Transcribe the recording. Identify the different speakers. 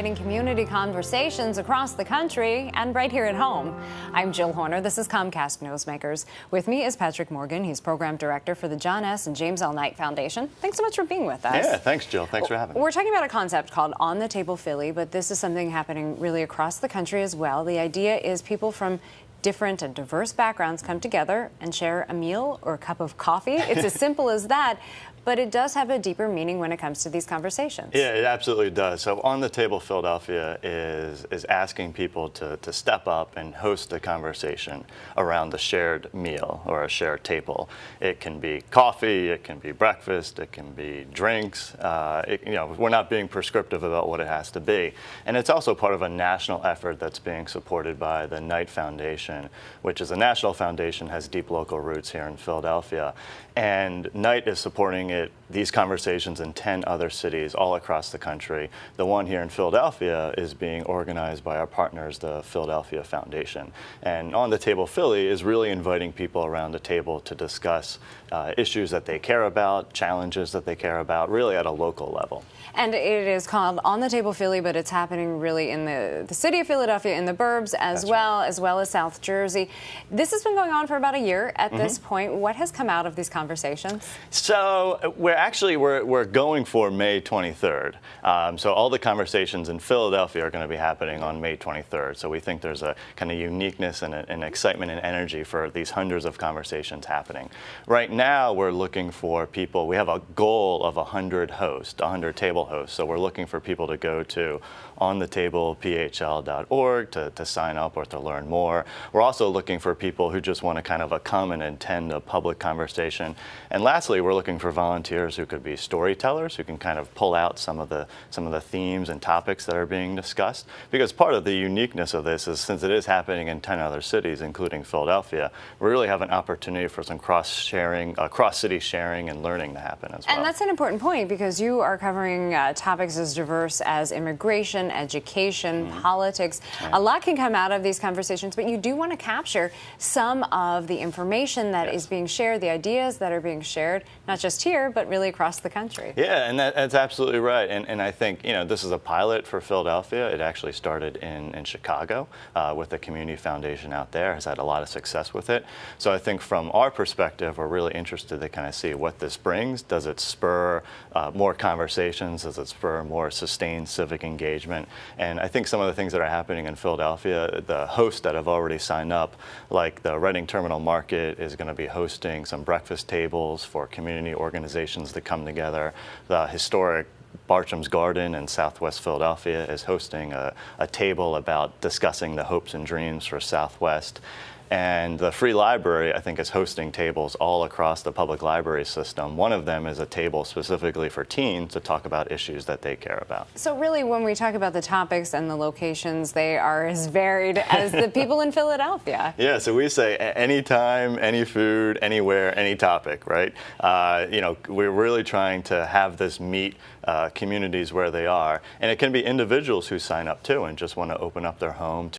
Speaker 1: creating community conversations across the country and right here at home. I'm Jill Horner. This is Comcast Newsmakers. With me is Patrick Morgan. He's Program Director for the John S. and James L. Knight Foundation. Thanks so much for being with us.
Speaker 2: Yeah, thanks, Jill. Thanks for having me.
Speaker 1: We're talking about a concept called On the Table Philly, but this is something happening really across the country as well. The idea is people from different and diverse backgrounds come together and share a meal or a cup of coffee. It's as simple as that, but it does have a deeper meaning when it comes to these conversations.
Speaker 2: Yeah, it absolutely does. So On the Table Philadelphia is asking people to step up and host a conversation around the shared meal or a shared table. It can be coffee, it can be breakfast, it can be drinks. We're not being prescriptive about what it has to be. And it's also part of a national effort that's being supported by the Knight Foundation, which is a national foundation, has deep local roots here in Philadelphia. And Knight is supporting these conversations in 10 other cities all across the country. The one here in Philadelphia is being organized by our partners, the Philadelphia Foundation. And On the Table Philly is really inviting people around the table to discuss issues that they care about, challenges that they care about, really at a local level.
Speaker 1: And it is called On the Table Philly, but it's happening really in the city of Philadelphia, in the burbs as well as South Jersey. This has been going on for about a year at this point. What has come out of these conversations?
Speaker 2: So we're going for May 23rd. So all the conversations in Philadelphia are going to be happening on May 23rd. So we think there's a kind of uniqueness and an excitement and energy for these hundreds of conversations happening. Right now, we're looking for people. We have a goal of 100 hosts, 100 table hosts. So we're looking for people to go to onthetablephl.org to sign up or to learn more. We're also looking for people who just want to kind of come and attend a public conversation. And lastly, we're looking for volunteers who could be storytellers, who can kind of pull out some of the themes and topics that are being discussed. Because part of the uniqueness of this is, since it is happening in 10 other cities, including Philadelphia, we really have an opportunity for some cross-sharing, cross-city sharing and learning to happen as well.
Speaker 1: And that's an important point, because you are covering topics as diverse as immigration, education, politics. Right. A lot can come out of these conversations, but you do want to capture some of the information that is being shared, the ideas that are being shared, not just here, but really across the country.
Speaker 2: Yeah, and that's absolutely right. And I think, this is a pilot for Philadelphia. It actually started in Chicago with the community foundation out there, has had a lot of success with it. So I think from our perspective, we're really interested to kind of see what this brings. Does it spur more conversations? Does it spur more sustained civic engagement? And I think some of the things that are happening in Philadelphia, the hosts that have already signed up, like the Reading Terminal Market is going to be hosting some breakfast tables for community organizations to come together. The historic Bartram's Garden in Southwest Philadelphia is hosting a table about discussing the hopes and dreams for Southwest. And the Free Library, I think, is hosting tables all across the public library system. One of them is a table specifically for teens to talk about issues that they care about.
Speaker 1: So really, when we talk about the topics and the locations, they are as varied as the people in Philadelphia.
Speaker 2: Yeah, so we say anytime, any food, anywhere, any topic, right? We're really trying to have this meet communities where they are. And it can be individuals who sign up too and just want to open up their home